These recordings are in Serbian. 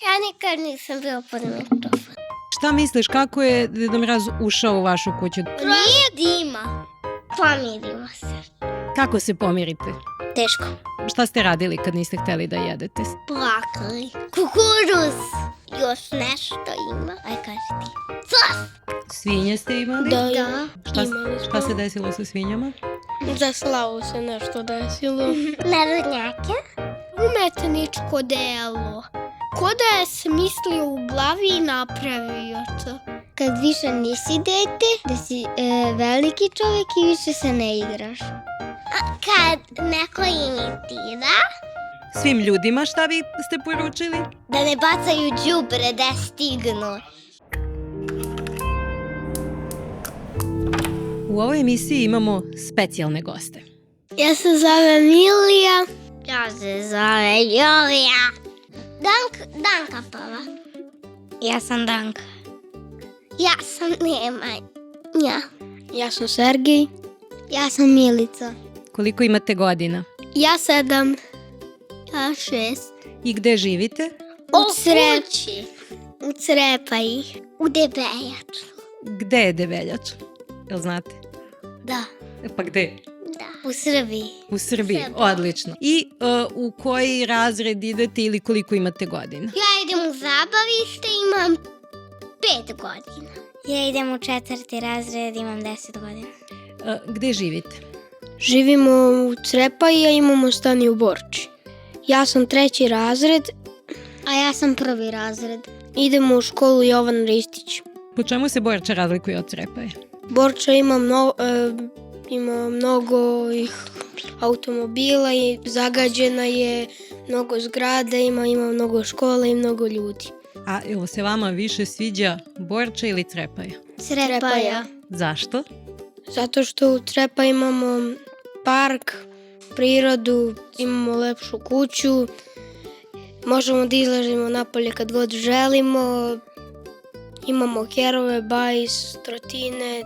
Ja nikad nisam bio pod mikrofon. Šta misliš, kako je Deda Mraz ušao u vašu kuću? Nije dima. Pomirimo se. Kako se pomirite? Teško. Šta ste radili kad niste hteli da jedete? Plakali. Kukuruz. Još nešto ima. Aj kaži ti. Sos. Svinje ste imali? Da. Šta se desilo sa svinjama? Za slavu se nešto desilo. Narodnjake. Umetničko delo. Ko da je smislio u glavi i napravio to. Kad više nisi dete, da si veliki čovjek i više se ne igraš. A kad neko imitira, Svim ljudima šta vi ste poručili? da ne bacaju đubre da stignu. U ovoj emisiji imamo specijalne goste. Ja se zovem Milija. Ja se zove Jolija. Danka prva. Ja sam Danka. Ja sam Nemanja. Ja sam Sergej. Ja sam Milica. Koliko imate godina? Ja 7. Ja 6. I gde živite? U Creči. U Crepaji. U Debeljaču. Gde je Debeljač? Jel znate? Da. Pa gde? Da. U Srbiji. U Srbiji, Srbiji. odlično. I u koji razred idete ili koliko imate godina? Ja idem u zabavište, imam 5 godina. Ja idem u 4. razred, imam 10 godina. Gde živite? Živimo u Crepaji, a imamo stan i u Borči. Ja sam 3. razred. A ja sam 1. razred. Idemo u školu Jovan Ristić. Po čemu se Borča razlikuje od Crepaje? Borča ima mnogo automobila i zagađena je, mnogo zgrada ima mnogo škola i mnogo ljudi. A ili se vama više sviđa Borča ili Crepaja? Crepaja. Zašto? Zato što u Crepa imamo park, prirodu, imamo lepšu kuću, možemo da izlazimo napolje kad god želimo, imamo kerove, bajs, trotinet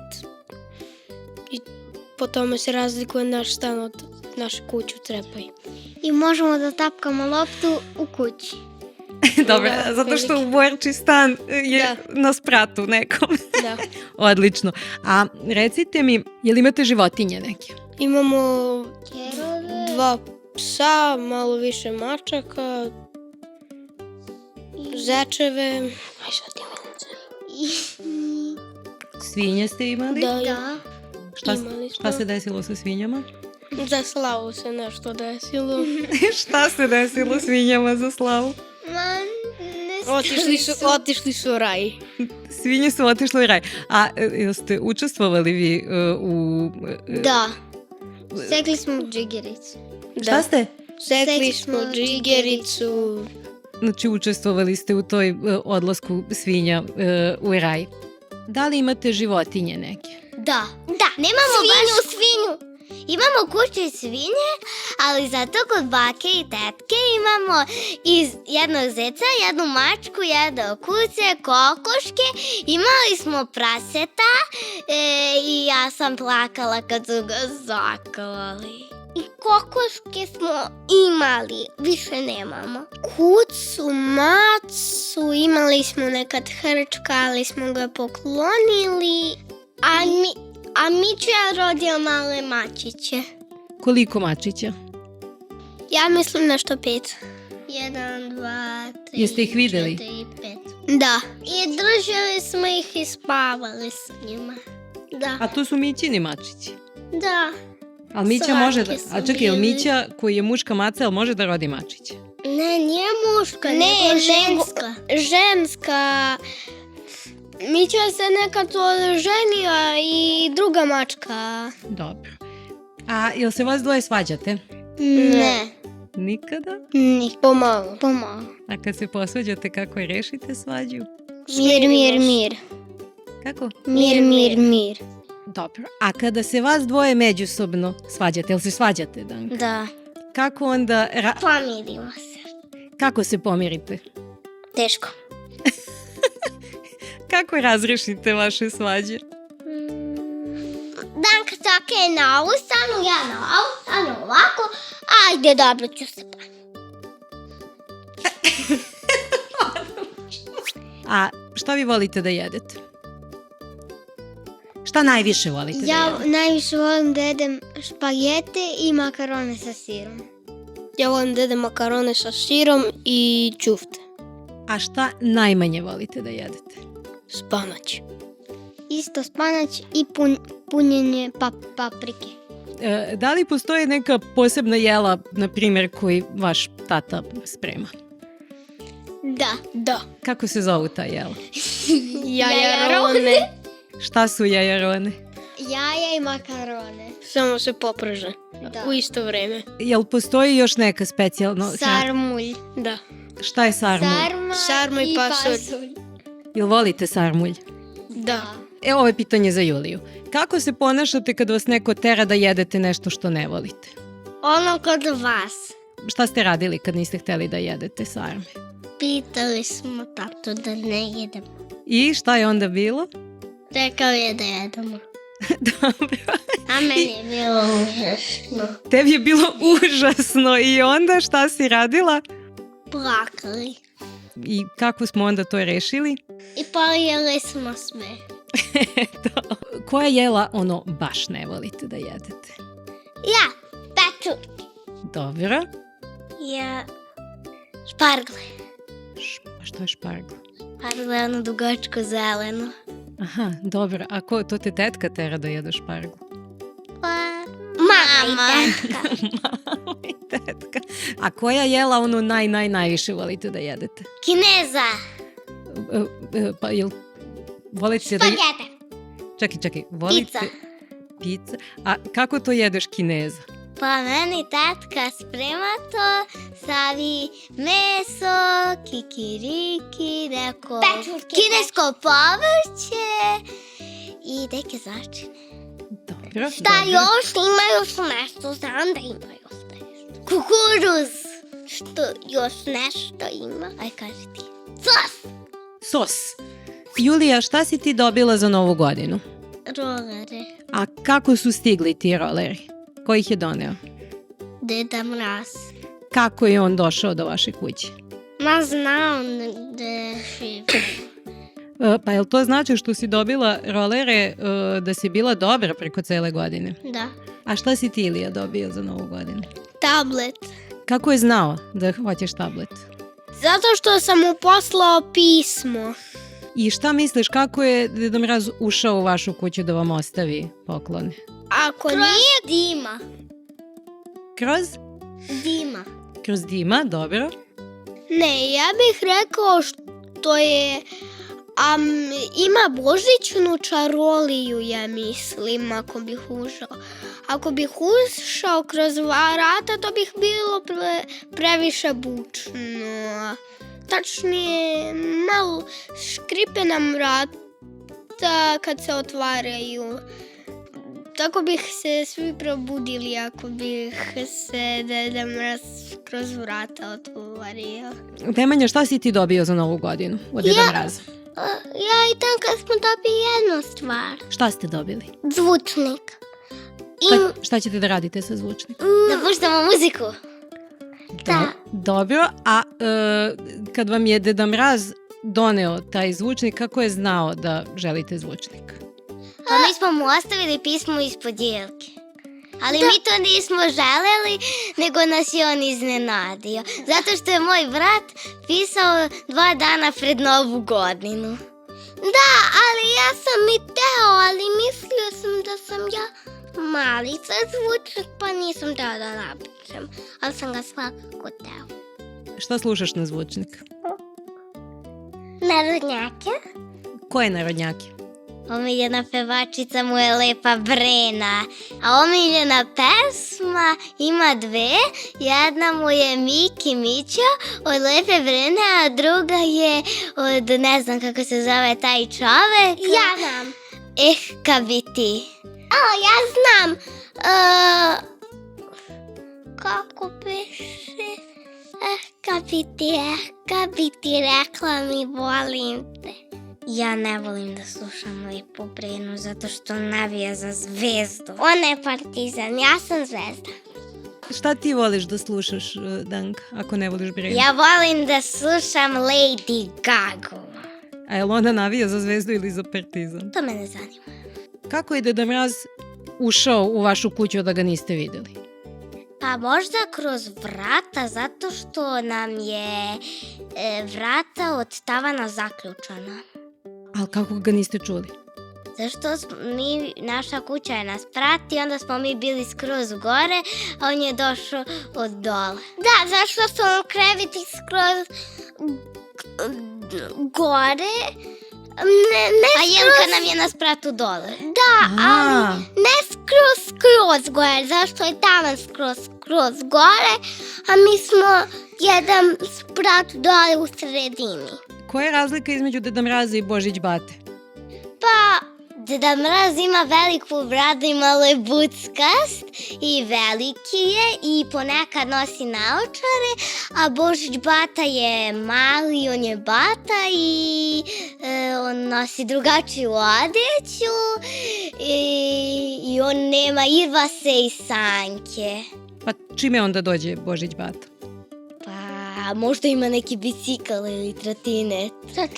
i po tome se razlikuje naš stan od naše kuće u Crepaji. I možemo da tapkamo loptu u kući. Dobro, zato što u Borči stan je na spratu nekom. Da. Odlično. A recite mi, jel imate životinje neke? Imamo Kerove. 2 psa, malo više mačaka, zečeve. Svinje ste imali? Da, Da. Šta se desilo sa svinjama? za slavu se nešto desilo. Šta se desilo svinjama za slavu? Otišli su u raj. Svinje su otišle u raj. A jel ste učestvovali vi u... Da. Sekli smo džigericu. Šta ste? Sekli smo džigericu. Znači, učestvovali ste u toj odlasku svinja u raj. Da li imate životinje neke? Da. Nemamo svinju. Imamo kuću i svinje, ali zato kod bake i tetke imamo jednog zeca, jednu mačku, jedno kuce, kokoške. Imali smo praseta i ja sam plakala kad su ga zaklali. I kokoške smo imali, više nemamo. Kucu, macu, imali smo nekad hrčka, ali smo ga poklonili. A Miću je rodio male mačiće. Koliko mačića? Ja mislim nešto 5. 1, 2, 3, Jeste ih videli? 4, 5. Da. I držali smo ih i spavali s njima. Da. A to su Mićini mačići. Da. Ali Mića može da... Slatki su A čekaj, jel bili. Mića koji je muška maca, jel može da rodi mačiće? Ne, nije muška, nego ženska. Ženska. Mića se nekad oženila i druga mačka. Dobro. A jel se vas dvoje svađate? Ne. Nikada? Pomalo. A kad se posvađate, kako je rešite svađu? Mir. Kako? Mir. Dobro. A kada se vas dvoje međusobno svađate, jel se svađate, Danka? Da. Kako onda... Pomirimo se. Kako se pomirite? Teško. Kako razrešite vaše svađe? Danka čaka na ovu stranu, ja na ovu stranu, ovako. Ajde, dobro ću se pa. A šta vi volite da jedete? Šta najviše volite da Ja jedete? najviše volim da jedem špagete i makarone sa sirom. Ja volim da jedem makarone sa sirom i ćufte. A šta najmanje volite da jedete? Spanać. Isto spanać i punjenje paprike. Da li postoji neka posebna jela, na primjer, koji vaš tata sprema? Da. Kako se zovu ta jela? Jajarone. Šta su jajarone? Jaja i makarone. Samo se poprže. Da. U isto vreme. Jel postoji još neka specijalna? Sarmulj. Da. Šta je sarmulj? Sarma i pasulj. Jel volite sarmulj? Da. Ovo je pitanje za Juliju. Kako se ponašate kad vas neko tera da jedete nešto što ne volite? Ono kod vas. Šta ste radili kad niste hteli da jedete sarme? Pitali smo tatu da ne jedemo. I šta je onda bilo? Rekao je da jedemo. Dobro. A meni je bilo užasno. Tebi je bilo užasno i onda šta si radila? Plakali. I kako smo onda to rešili? I pojeli smo sve. Koja jela ono baš ne volite da jedete? Ja, pečurke. Dobro. Ja, špargle. A što je špargla? Špargle je ono dugačko zeleno. Aha, dobro. A ko, to te tetka tera da jedeš šparglu? Mama i tetka. Mama i tetka. A koja jela ono najviše volite da jedete? Kineza. Pa jel volite da... Špagete. Čekaj, volite... Pizza. A kako to jedeš Kineza? Pa meni tetka sprema to, stavi meso, kikiriki, neko kinesko povrće i neke začine. Dobro. Šta još? Ima još nešto, znam da ima još nešto. Kukuruz. Što još nešto ima? Aj kaži ti. Sos. Julija, šta si ti dobila za Novu godinu? Rolere. A kako su stigli ti roleri? Ko ih je doneo? Deda Mraz. Kako je on došao do vaše kuće? Ma znao da živi. Pa jel to znači što si dobila rolere da si bila dobra preko cele godine? Da. A šta si ti, Ilija, dobio za Novu godinu? Tablet. Kako je znao da hoćeš tablet? Zato što sam mu poslao pismo. I šta misliš, kako je Deda Mraz ušao u vašu kuću da vam ostavi poklone? Ako Kroz nije... dima. Kroz? Dima. Kroz dima, dobro. Ne, ja bih rekao što je... ima božićnu čaroliju, ja mislim, ako bih ušao. Ako bih ušao kroz vrata, to bih bilo previše bučno. Tačnije, malo škripe nam vrata kad se otvaraju. Tako bih se svi probudili ako bih se Deda Mraz kroz vrata otvorio. Nemanja, šta si ti dobio za Novu godinu od Deda Mraza? Ja i Tanka smo dobili jednu stvar. Šta ste dobili? Zvučnik. Šta ćete da radite sa zvučnikom? Da puštamo muziku. Da. Dobro, a kad vam je Deda Mraz doneo taj zvučnik, kako je znao da želite zvučnik? Pa mi smo mu ostavili pismo ispod jelke. Ali mi to nismo želeli, nego nas je on iznenadio. Zato što je moj brat pisao 2 dana pred Novu godinu. Da, ali ja sam i teo, ali mislio sam da sam ja malica zvučnik, pa nisam teo da napišem. Ali sam ga svakako teo. Šta slušaš na zvučnik? Narodnjake? Koje narodnjake? Omiljena pevačica mu je Lepa Brena, a omiljena pesma ima 2. Jedna mu je Miki Mićo od Lepe Brene, a druga je od, ne znam kako se zove taj čovek. Ja znam. Ka bi ti. Ja znam. Kako piše? Ka bi ti rekla mi volim te. Ja ne volim da slušam Lepu Brenu zato što navija za Zvezdu. Ona je Partizan, ja sam Zvezda. Šta ti voliš da slušaš, Danka, ako ne voliš Brenu? Ja volim da slušam Lady Gagu. A je li ona navija za Zvezdu ili za Partizan? To mene zanima. Kako je Deda Mraz ušao u vašu kuću da ga niste vidjeli? Pa možda kroz vrata, zato što nam je vrata od tavana zaključana. Ali kako ga niste čuli? Zašto naša kuća je nas prati, onda smo mi bili skroz gore, a on je došao od dole. Da, zašto su on kreviti skroz gore? A Jelka nam je na spratu dole. Da, ali ne skroz gore, zašto je tavan skroz gore, a mi smo jedan sprat dole u sredini. Koja je razlika između Deda Mraza i Božić Bate? Pa, Deda Mraz ima veliku bradu i malo je buckast i veliki je i ponekad nosi naočare, a Božić Bata je mali, on je bata i on nosi drugačiju odeću i on nema irvase i sanjke. Pa čime onda dođe Božić Bata? Pa možda ima neki bicikl ili trotinet.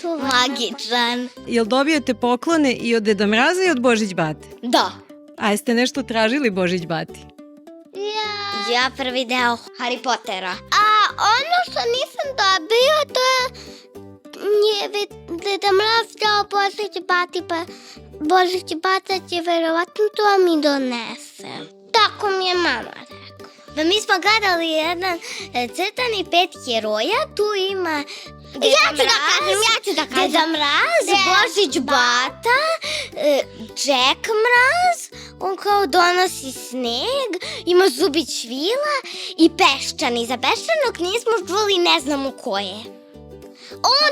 Magičan. Jel dobijete poklone i od Deda Mraza i od Božić Bate? Da. A jeste nešto tražili Božić Bati? Ja prvi deo Harry Pottera. A ono što nisam dobio, to je Deda Mraz dao Božić Bati, pa Božić Bata će verovatno to mi donese. Tako mi je mama rekla. Pa mi smo gledali jedan crtani 5 heroja, tu ima Ja ću da kažem. Deda Mraz, Božić Bata, Jack Mraz, on kao donosi sneg, ima Zubić Vila i Peščani. Za Peščanog nismo čuli, ne znamo ko je. On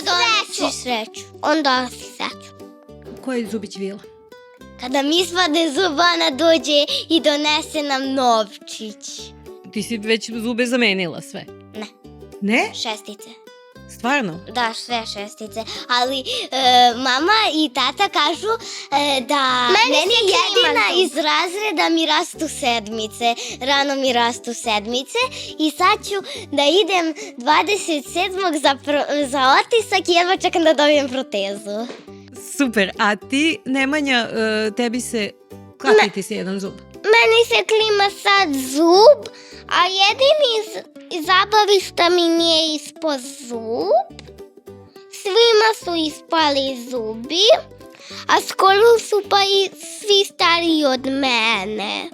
donosi sreću. On donosi sreću. Ko je Zubić Vila? Kada mi ispade zub, ona dođe i donese nam novčić. Ti si već zube zamenila sve? Ne. Ne? Šestice. Stvarno? Da, sve šestice. Ali mama i tata kažu da meni jedina iz razreda mi rastu sedmice. Rano mi rastu sedmice i sad ću da idem 27. za otisak i jedva čekam da dobijem protezu. Super, a ti, Nemanja, tebi se, kakvi ti se jedan zub? Meni se klima sad zub, a jedini zabavišta mi nije ispod zub. Svima su ispali zubi, a skoro su pa i svi stariji od mene.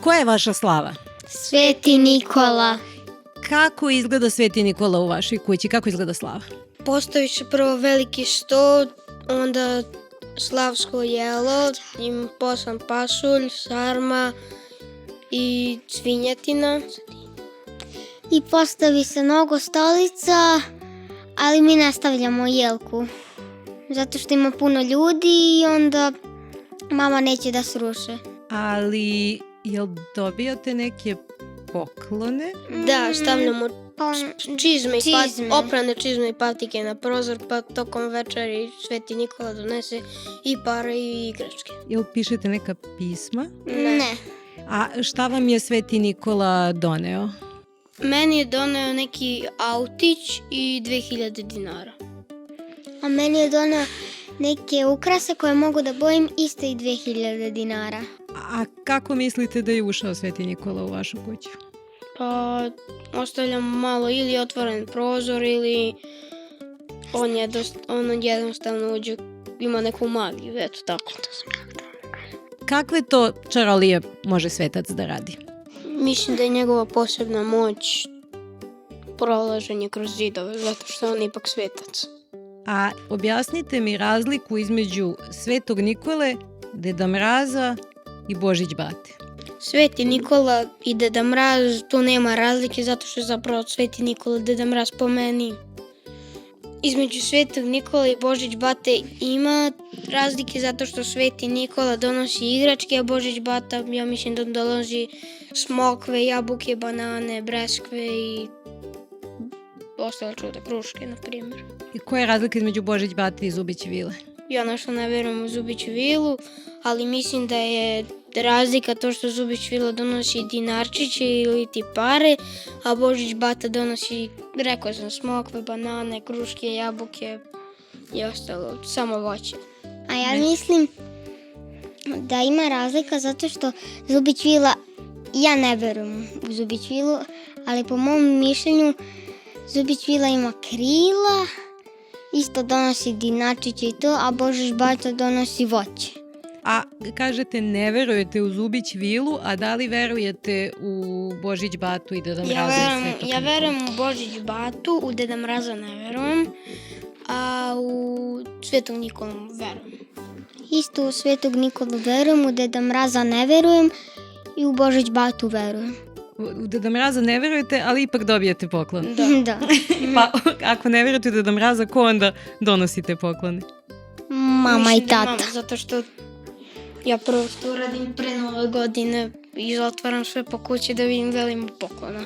Koja je vaša slava? Sveti Nikola. Kako izgleda Sveti Nikola u vašoj kući? Kako izgleda slava? Postavit će prvo veliki sto, onda slavsko jelo, im poslan pasulj, sarma i svinjetina. I postavi se mnogo stolica, ali mi ne stavljamo jelku. Zato što ima puno ljudi i onda mama neće da sruše. Ali, jel dobijate neke poklone? Da, stavljamo čizme, oprane čizme i patike na prozor, pa tokom večeri Sveti Nikola donese i pare i igračke. Jel pišete neka pisma? Ne. A šta vam je Sveti Nikola doneo? Meni je doneo neki autić i 2000 dinara. A meni je doneo neke ukrase koje mogu da bojim isto i 2000 dinara. A kako mislite da je ušao Sveti Nikola u vašu kuću? Pa ostavljamo malo ili otvoren prozor ili on jednostavno uđe, ima neku magiju, eto tako. Kakve to čarolije može svetac da radi? Mislim da je njegova posebna moć prolaženje kroz zidove, zato što je on ipak svetac. A objasnite mi razliku između Svetog Nikole, Deda Mraza i Božić Bate. Sveti Nikola i Deda Mraz, tu nema razlike zato što je zapravo Sveti Nikola i Deda Mraz po meni. Između Svetog Nikola i Božić Bate ima razlike zato što Sveti Nikola donosi igračke, a Božić Bata, ja mislim da donosi smokve, jabuke, banane, breskve i ostale čude, kruške, na primjer. I koja je razlika između Božić Bate i Zubić Vile? Ja nešto ne verujem u Zubiću Vilu, ali mislim da je razlika to što Zubić Vila donosi dinarčiće ili ti pare, a Božić Bata donosi Rekao sam smokve, banane, kruške, jabuke i ostalo, samo voće. A ja mislim da ima razlika zato što zubić vila, ja ne verujem u zubić vilu, ali po mom mišljenju zubić vila ima krila, isto donosi dinačiće i to, a Božić bata donosi voće. A kažete ne verujete u Zubić vilu, a da li verujete u Božić batu i Deda Mraza i Svetog Ja Nikolu? verujem u Božić batu, u Deda Mraza ne verujem, a u Svetog Nikolu verujem. Isto u Svetog Nikolu verujem, u Deda Mraza ne verujem i u Božić batu verujem. U Deda Mraza ne verujete, ali ipak dobijete poklon. Da. Da. Pa ako ne verujete u Deda Mraza, ko onda donosite poklone? Mama i Mislim da tata. mama, zato što ja prvo to radim pre Nove godine i zatvaram sve po kući da vidim da li ima poklona.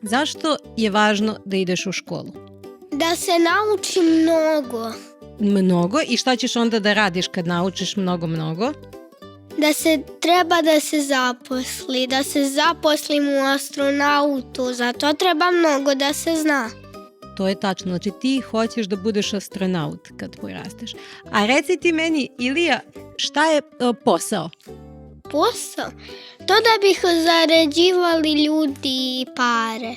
Zašto je važno da ideš u školu? Da se nauči mnogo. Mnogo. I šta ćeš onda da radiš kad naučiš mnogo? Da se treba da se zaposli, da se zaposlim u astronautu, zato treba mnogo da se zna. To je tačno. Znači ti hoćeš da budeš astronaut kad porasteš. A reci ti meni, Ilija, šta je posao? Posao? To da bih zarađivali ljudi pare,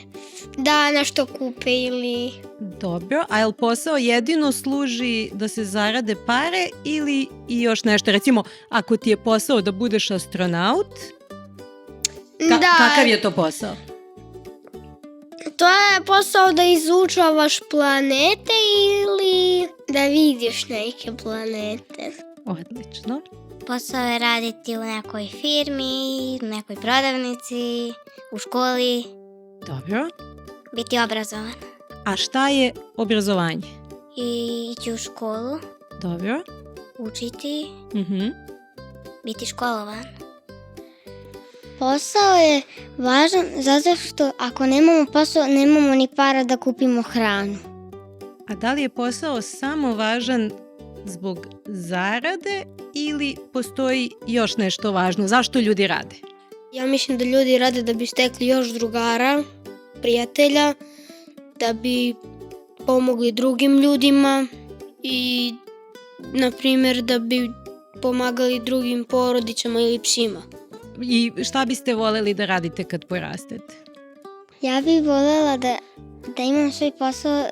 da nešto kupe ili... Dobro, a jel posao jedino služi da se zarade pare ili i još nešto? Recimo, ako ti je posao da budeš astronaut, kakav je to posao? To je posao da izučavaš planete ili da vidiš neke planete. Odlično. Posao je raditi u nekoj firmi, u nekoj prodavnici, u školi, Dobro. biti obrazovan. A šta je obrazovanje? I ići u školu, Dobro. učiti, Mhm. biti školovan. Posao je važan zato što ako nemamo posao, nemamo ni para da kupimo hranu. A da li je posao samo važan zbog zarade ili postoji još nešto važno? Zašto ljudi rade? Ja mislim da ljudi rade da bi stekli još drugara, prijatelja, da bi pomogli drugim ljudima i, na primjer, da bi pomagali drugim porodicama ili psima. I šta biste voljeli da radite kad porastete? Ja bih voljela da imam svoj posao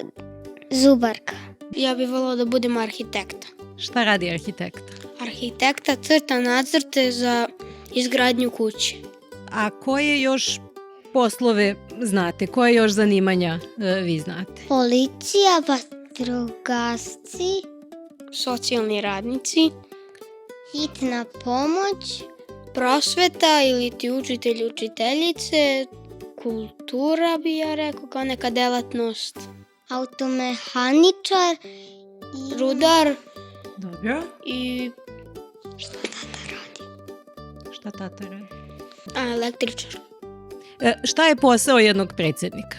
zubarka. Ja bih volila da budem arhitekta. Šta radi arhitekta? Arhitekta crta nacrte za izgradnju kuće. A koje još poslove znate? Koje još zanimanja vi znate? Policija, vatrogasci, Socijalni radnici, hitna pomoć, prosveta ili ti učitelji, učiteljice, kultura bi ja rekao kao neka delatnost, automehaničar i rudar Dobro. i Šta tata radi? električar. Šta je posao jednog predsjednika?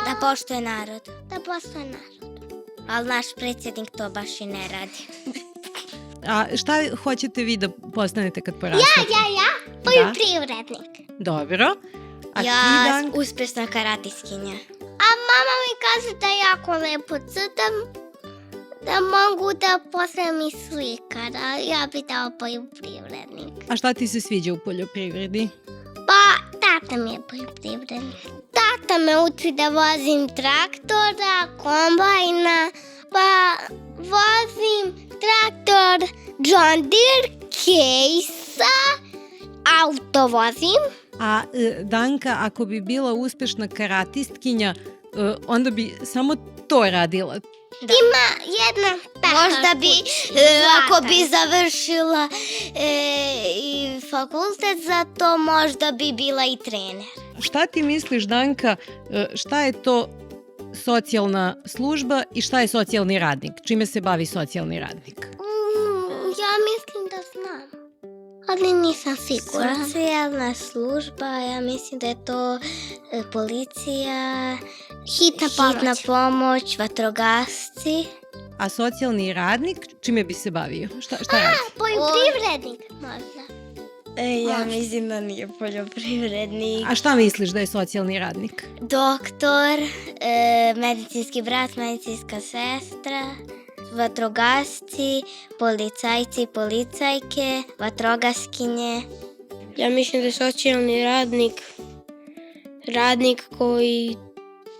da poštuje narod. Da poštuje narod. Ali naš predsjednik to baš i ne radi. A šta hoćete vi da postanete kad porastete? Ja, poljoprivrednik. Dobro. A Ja ti, Dan? uspješna karatiskinja. A mama mi kaže da jako lepo crtam, da mogu da postanem i slikar, ali ja bi dao poljoprivrednik. A šta ti se sviđa u poljoprivredi? Pa, tata mi je poljoprivrednik. Tata me uči da vozim traktora, kombajna, pa vozim traktor John Deere, Case-a, auto vozim. A Danka, ako bi bila uspešna karatistkinja, onda bi samo to radila. Ima jedna možda bi, ako bi završila i fakultet za to, možda bi bila i trener. Šta ti misliš, Danka, šta je to socijalna služba i šta je socijalni radnik? Čime se bavi socijalni radnik? Ja mislim da znam, ali nisam sigurna. Socijalna služba, ja mislim da je to policija, hitna pomoć, vatrogasci. A socijalni radnik čime bi se bavio? Šta radi? Poljoprivrednik možda. Ja mislim da nije poljoprivrednik. A šta misliš da je socijalni radnik? Doktor, medicinski brat, medicinska sestra, vatrogasci, policajci, policajke, vatrogaskinje. Ja mislim da je socijalni radnik koji,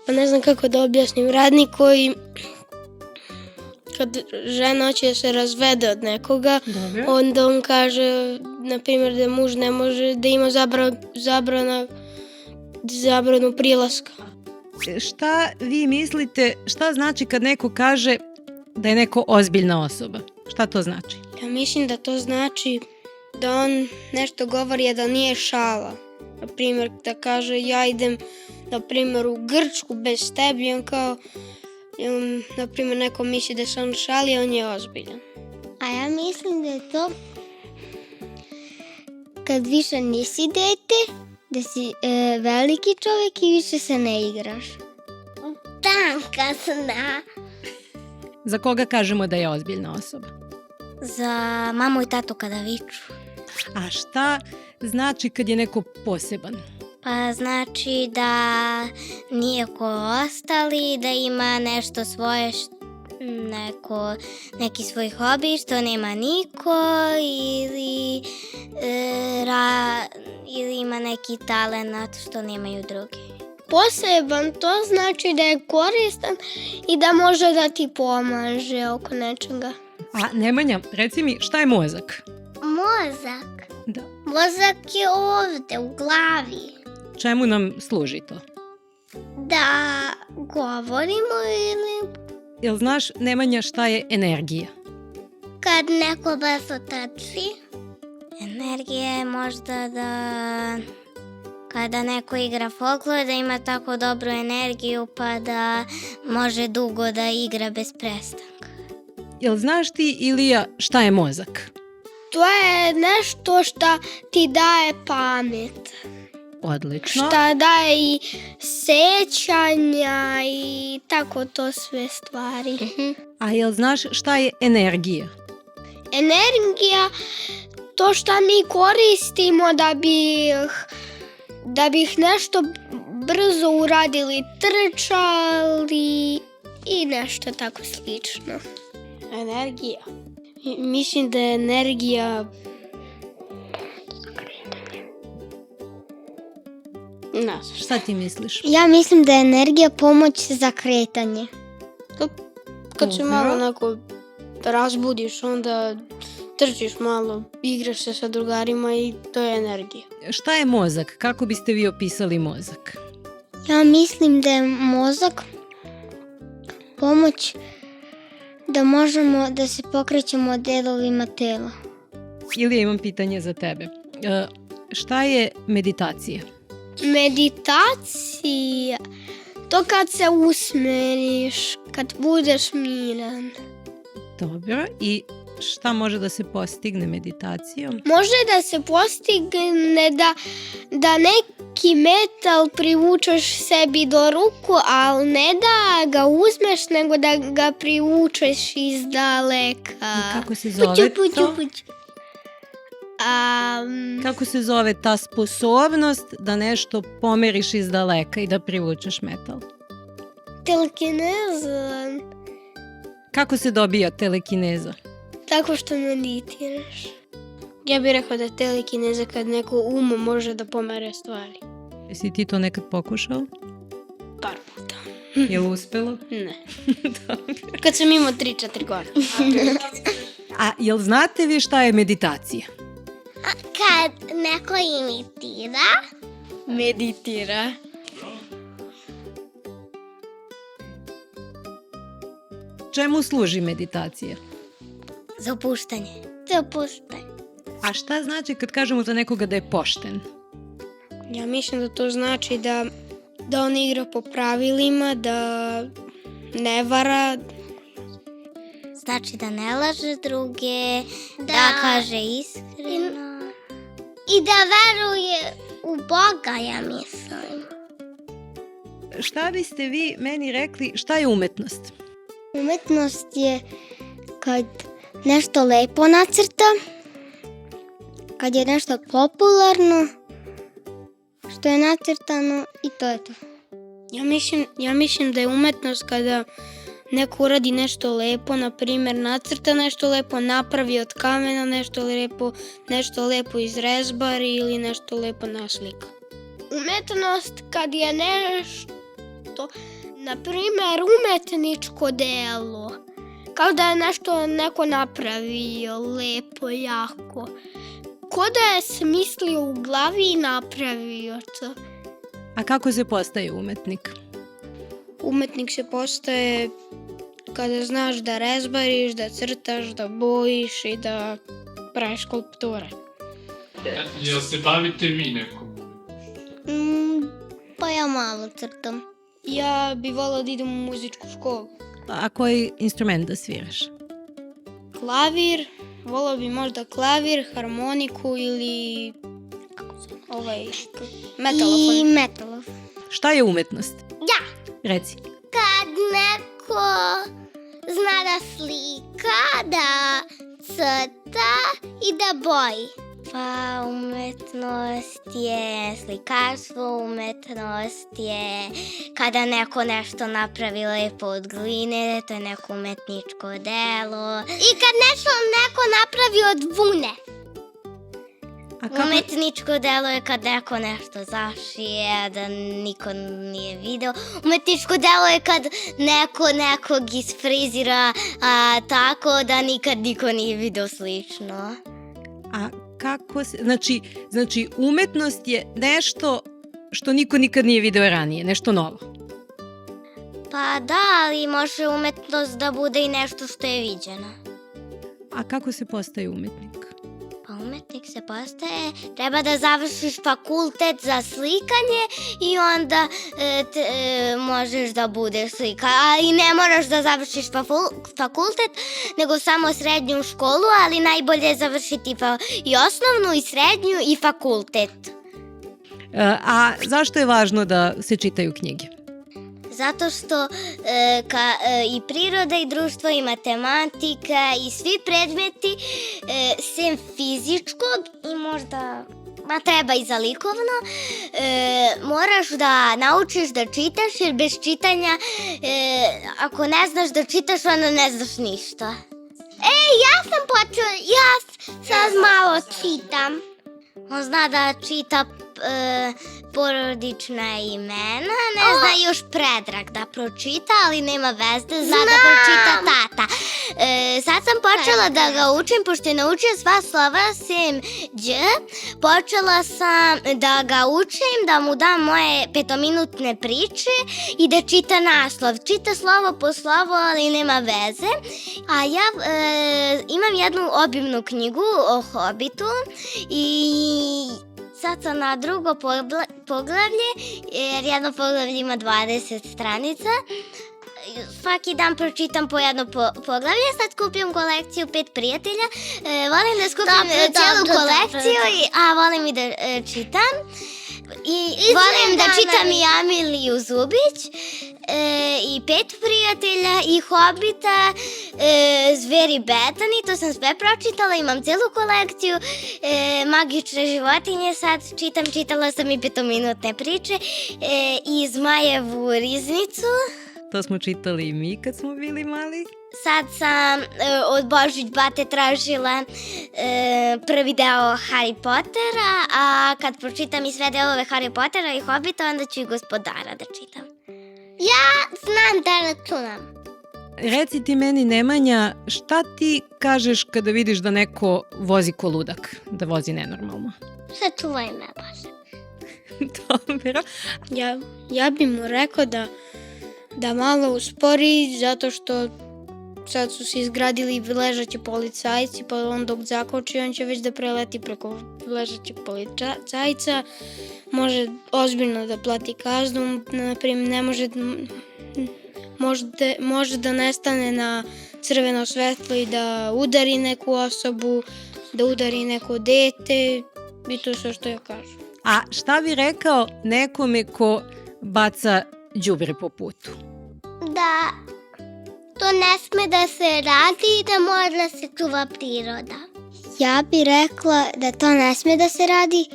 pa ne znam kako da objasnim, radnik koji kad žena hoće da se razvede od nekoga, Dobro. onda on kaže, na primjer, da muž ne može, da ima zabranu prilaska. Šta vi mislite, šta znači kad neko kaže da je neko ozbiljna osoba? Šta to znači? Ja mislim da to znači da on nešto govori, a da nije šala. Na primjer, da kaže ja idem, na primjer, u Grčku bez tebi, on kao, na primjer, neko misli da se on šali, a on je ozbiljan. A ja mislim da je to kad više nisi dete, da si veliki čovjek i više se ne igraš. Tanka sna. Za koga kažemo da je ozbiljna osoba? Za mamu i tatu kada viču. A šta znači kad je neko poseban? Pa znači da nije ko ostali, da ima nešto svoje, neki svoj hobi što nema niko ili ima neki talenat što nemaju drugi. Poseban to znači da je koristan i da može da ti pomaže oko nečega. A Nemanja, reci mi, šta je mozak? Mozak? Da. Mozak je ovde u glavi. Čemu nam služi to? Da govorimo ili Jel znaš, Nemanja, šta je energija? kad neko brzo trči. Energija je možda da kada neko igra folklor da ima tako dobru energiju pa da može dugo da igra bez prestanka. Jel znaš ti, Ilija, šta je mozak? To je nešto što ti daje pamet. Odlično. Šta daje i sećanja i tako to sve stvari. A jel znaš šta je energija? Energija, to što mi koristimo da bih nešto brzo uradili, trčali i nešto tako slično. Energija. Mislim da je energija Šta ti misliš? Ja mislim da je energija pomoć za kretanje. kad se Dobro. malo onako razbudiš, onda trčiš malo, igraš se sa drugarima i to je energija. Šta je mozak? Kako biste vi opisali mozak? Ja mislim da je mozak pomoć da možemo da se pokrećemo delovima tela. Ilija, imam pitanje za tebe. Šta je meditacija? Meditacija, to kad se usmeriš, kad budeš miran. Dobro. I šta može da se postigne meditacijom? Može da se postigne da neki metal privučeš sebi do ruku, ali ne da ga uzmeš, nego da ga privučeš iz daleka. I kako se zove to? Kako se zove ta sposobnost da nešto pomeriš iz daleka i da privučeš metal? Telekineza, Kako se dobija telekineza? tako što meditiraš. Ja bih rekao da je telekineza kad neko može da pomere stvari. Jesi ti to nekad pokušao? Par puta. Je li uspelo? Ne. Kad sam imao 3-4 godine. A jel znate vi šta je meditacija? Kad neko imitira, Meditira. Čemu služi meditacija? za opuštanje. Za opuštanje. A šta znači kad kažemo za nekoga da je pošten? Ja mislim da to znači da on igra po pravilima, da ne vara. Znači da ne laže druge, da kaže iskreno. I da veruje u Boga, ja mislim. Šta biste vi meni rekli, šta je umetnost? Umetnost je kad nešto lepo nacrta, kad je nešto popularno, što je nacrtano i to je to. Ja mislim da je umetnost kada neko uradi nešto lepo, na primjer nacrta nešto lepo, napravi od kamena nešto lepo izrezbari ili nešto lepo naslika. Umetnost kad je nešto, na primjer umetničko delo, kao da je nešto neko napravio lepo, jako. Ko da je smislio u glavi i napravio to. A kako se postaje umetnik? Umetnik se postaje kada znaš da rezbariš, da crtaš, da bojiš i da praviš skulpture. Jel se bavite vi nekom? Pa ja malo crtam. Ja bi volila da idem u muzičku školu. A koji instrument da sviraš? Klavir, volila bi možda klavir, harmoniku ili metalofon. I metalofon. Šta je umetnost? Ja. Reci. Kad neko zna da slika, da crta i da boji. Pa umetnost je slikarstvo, umetnost je kada neko nešto napravi lepo od gline, to je neko umetničko delo. I kad nešto neko napravi od vune. A kako... Umetničko delo je kad neko nešto zašije, da niko nije video. Umetničko delo je kad neko nekog isfrizira tako da nikad niko nije video slično. A kako se... Znači, umetnost je nešto što niko nikad nije video ranije, nešto novo. Pa da, ali može umetnost da bude i nešto što je viđeno. A kako se postaje umetnik? Pa umetnik se postaje, treba da završiš fakultet za slikanje i onda možeš da budeš slikar. Ali ne moraš da završiš fakultet, nego samo srednju školu, ali najbolje je završiti i osnovnu, i srednju, i fakultet. A zašto je važno da se čitaju knjige? Zato što i priroda i društvo i matematika i svi predmeti sem fizičkog i možda treba i za likovno, moraš da naučiš da čitaš jer bez čitanja ako ne znaš da čitaš onda ne znaš ništa. Ja sam počela, ja sad malo čitam. On zna da čita porodična imena, ne zna još Predrag da pročita, ali nema veze, zna da pročita tata. Sad sam počela da ga učim, pošto je naučio sva slova sem đ, počela sam da ga učim, da mu dam moje 5-minutne priče i da čita naslov. Čita slovo po slovo, ali nema veze. A ja imam jednu obimnu knjigu o Hobbitu i sad sam na drugo poglavlje, jer jedno poglavlje ima 20 stranica. Svaki dan pročitam po jedno poglavlje, sad kupim kolekciju 5 prijatelja. Volim da skupim cijelu kolekciju, a volim i da čitam. I volim da čitam i Amiliju Zubić, i 5 prijatelja, i Hobita, Zveri Betani, to sam sve pročitala, imam cijelu kolekciju, Magične životinje sad čitam, čitala sam i 5-minutne priče, i Zmajevu riznicu. To smo čitali i mi kad smo bili mali. Sad sam od Božić Bate tražila prvi deo Harry Pottera, a kad pročitam i sve delove Harry Pottera i Hobita, onda ću i Gospodara da čitam. Ja znam da računam. Reci ti meni, Nemanja, šta ti kažeš kada vidiš da neko vozi ko ludak, da vozi nenormalno? Sačuvaj me baš. Dobro. Ja bi mu rekao da malo uspori, zato što sad su se izgradili ležeći policajci, pa on dok zakoči, on će već da preleti preko ležećeg policajca. Može ozbiljno da plati kaznu, naprimjer ne može da nestane na crveno svetlo i da udari neku osobu, da udari neko dete i to sve što ja kažem. A šta bi rekao nekome ko baca đubre po putu? Da to ne sme da se radi i da mora da se čuva priroda. Ja bi rekla da to ne sme da se radi,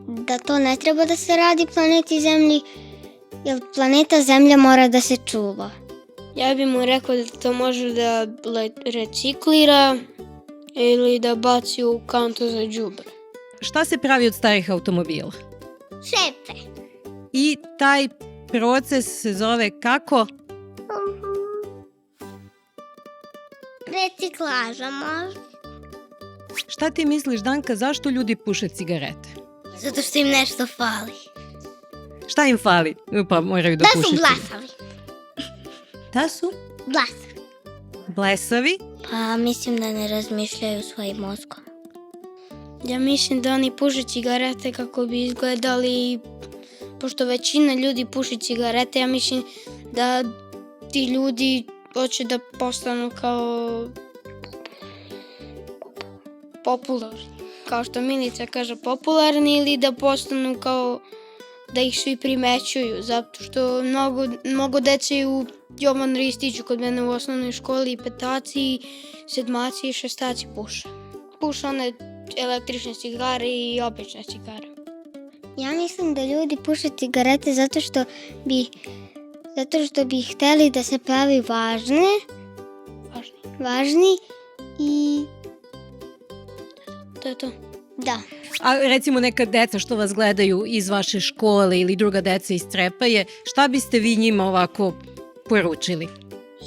da to ne treba da se radi planeti Zemlji, jer planeta Zemlja mora da se čuva. Ja bi mu rekao da to može da reciklira ili da baci u kantu za đubre. Šta se pravi od starih automobila? Šepe. I taj proces se zove kako? Reciklaža možda. Šta ti misliš, Danka, zašto ljudi puše cigarete? Zato što im nešto fali. Šta im fali? Pa moraju da Da puše su cigarete. blasavi. Da su Blasavi. blesavi? Pa mislim da ne razmišljaju svojim mozgom. Ja mislim da oni puše cigarete kako bi izgledali, pošto većina ljudi puši cigarete, ja mislim da ti ljudi hoće da postanu kao popularni. Kao što Milica kaže popularni ili da postanu kao da ih svi primećuju. Zato što mnogo dece u Jovan Ristiću kod mene u osnovnoj školi, petaci, sedmaci i šestaci puše. Puše one električne cigare i obične cigare. Ja mislim da ljudi puše cigarete zato što bi hteli da se pravi važni i To je to. da. A recimo neka deca što vas gledaju iz vaše škole ili druga deca iz Crepaje, šta biste vi njima ovako poručili?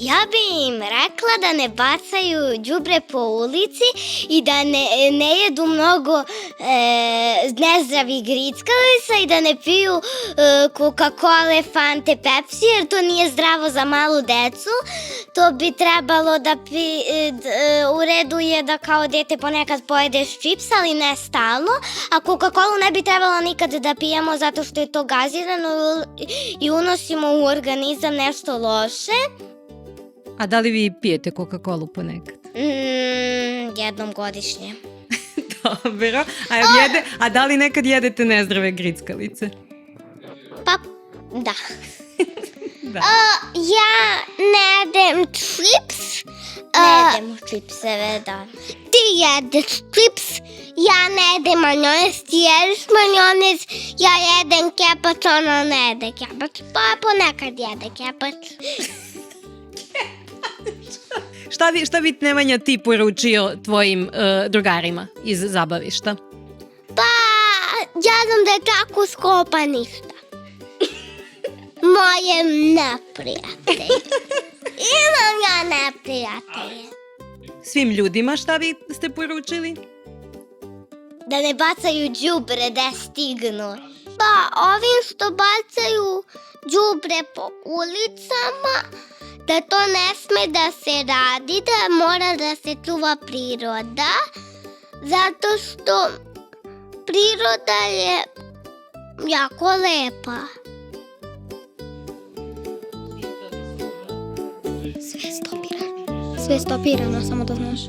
Ja bi im rekla da ne bacaju đubre po ulici i da ne jedu mnogo nezdravih grickalica i da ne piju Coca-Cola, Fante, Pepsi, jer to nije zdravo za malu decu. To bi trebalo da u redu je da kao dete ponekad pojedeš čips, ali ne stalno. A Coca-Colu ne bi trebalo nikad da pijemo zato što je to gazirano i unosimo u organizam nešto loše. A da li vi pijete Coca-Colu ponekad? Jednom godišnje. Dobro. A da li nekad jedete nezdrave grickalice? Pa, da. Da. Ja ne jedem čips. Ne jedem čipseve, da. Ti jedeš čips, ja ne jedem majonez, ti jedeš majonez, ja jedem kepač, ona ne jede kepač, pa ponekad jede kepač. Šta bi Nemanja ti poručio tvojim drugarima iz zabavišta? Pa, ja znam da je tako skopa ništa. Moje neprijatelje. Imam ja neprijatelje. Svim ljudima šta bi ste poručili? Da ne bacaju đubre da stignu. Pa ovim što bacaju đubre po ulicama, da to ne sme da se radi, da mora da se čuva priroda, zato što priroda je jako lepa. Sve stopirano, samo da znaš.